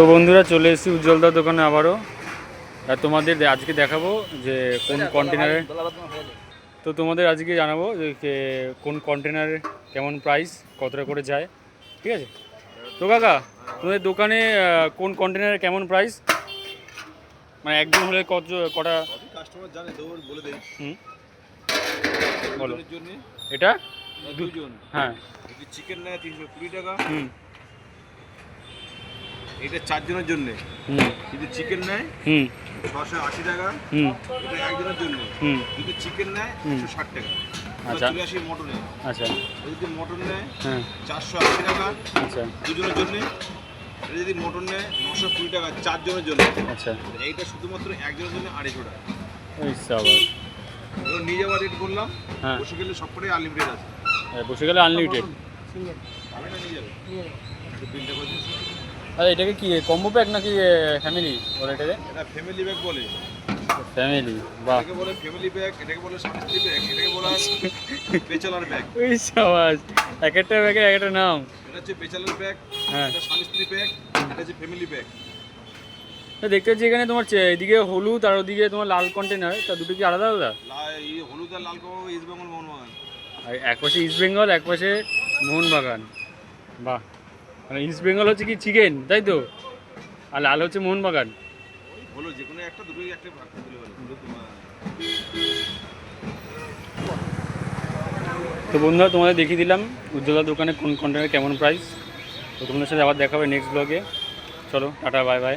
তো বন্ধুরা চলে এসেছি উজ্জ্বলদার দোকানে আবারও। আর তোমাদের আজকে দেখাবো যে কোন কন্টেনারে, তো তোমাদের আজকে জানাবো যে কোন কন্টেনারে কেমন প্রাইস, কতটা করে যায়, ঠিক আছে? তো কাকা, তোমাদের দোকানে কোন কন্টেনারে কেমন প্রাইস, মানে একজন হলে কটা কাস্টমার জানে তো বলে দেই। বলো জন্য এটা দুজন। হ্যাঁ, যদি চিকেন নেয় 320 টাকা, হুম এটা 4 জনের জন্য। যদি চিকেন নেয় 680 টাকা, এটা একজনের জন্য। যদি চিকেন নেয় 160 টাকা। আচ্ছা 84 মটনে। আচ্ছা, যদি মটন নেয় হ্যাঁ 480 টাকা আচ্ছা দুজনের জন্য। এটা যদি মটন নেয় 920 টাকা 4 জনের জন্য। আচ্ছা, এইটা শুধুমাত্র একজনের জন্য 250 টাকা। ওই সাবাস, এবার নিয়ে যাওয়ার রেট বললাম। হ্যাঁ বসে গেলে সবকটাই আনলিমিটেড আছে। বসে গেলে আনলিমিটেড। আমি না নিয়ে যাবে বিলটা করে দিচ্ছি। আর এটাকে কি কম্বো প্যাক নাকি ফ্যামিলি বলে এটাকে? এটা ফ্যামিলি ব্যাগ বলে। ফ্যামিলি, বাহ, এটাকে বলে ফ্যামিলি ব্যাগ, এটাকে বলে স্বামী স্ত্রী ব্যাগ, এটাকে বলে বেচালার ব্যাগ। ওই সাবাস, এক একটা ব্যাগে এক একটা নাম। এটা হচ্ছে বেচালার ব্যাগ, হ্যাঁ, এটা স্বামী স্ত্রী ব্যাগ, এটা হচ্ছে ফ্যামিলি ব্যাগ। দেখতে পাচ্ছি এখানে তোমার এদিকে হলুদ আর ওদিকে তোমার লাল কন্টেনার, তা দুটো কি আলাদা আলাদা? এই হলুদ আর লাল কাপড় ইস্ট বেঙ্গল মোহনবাগান। আর এক পাশে ইস্ট বেঙ্গল, এক পাশে মোহনবাগান। বাহ, মানে ইস্ট বেঙ্গল হচ্ছে কি চিকেন, তাই তো? আর লাল হচ্ছে মোহনবাগান। ওই হলো যে কোনো একটা, দুটোই একটা ভাগ করে দিলে হলো। তো বন্ধুরা তোমাদের দেখিয়ে দিলাম উজ্জ্বলা দোকানে কোন কন্টেনার কেমন প্রাইস। তো তোমাদের সাথে আবার দেখা হবে নেক্সট ব্লগে। চলো টাটা, বাই বাই।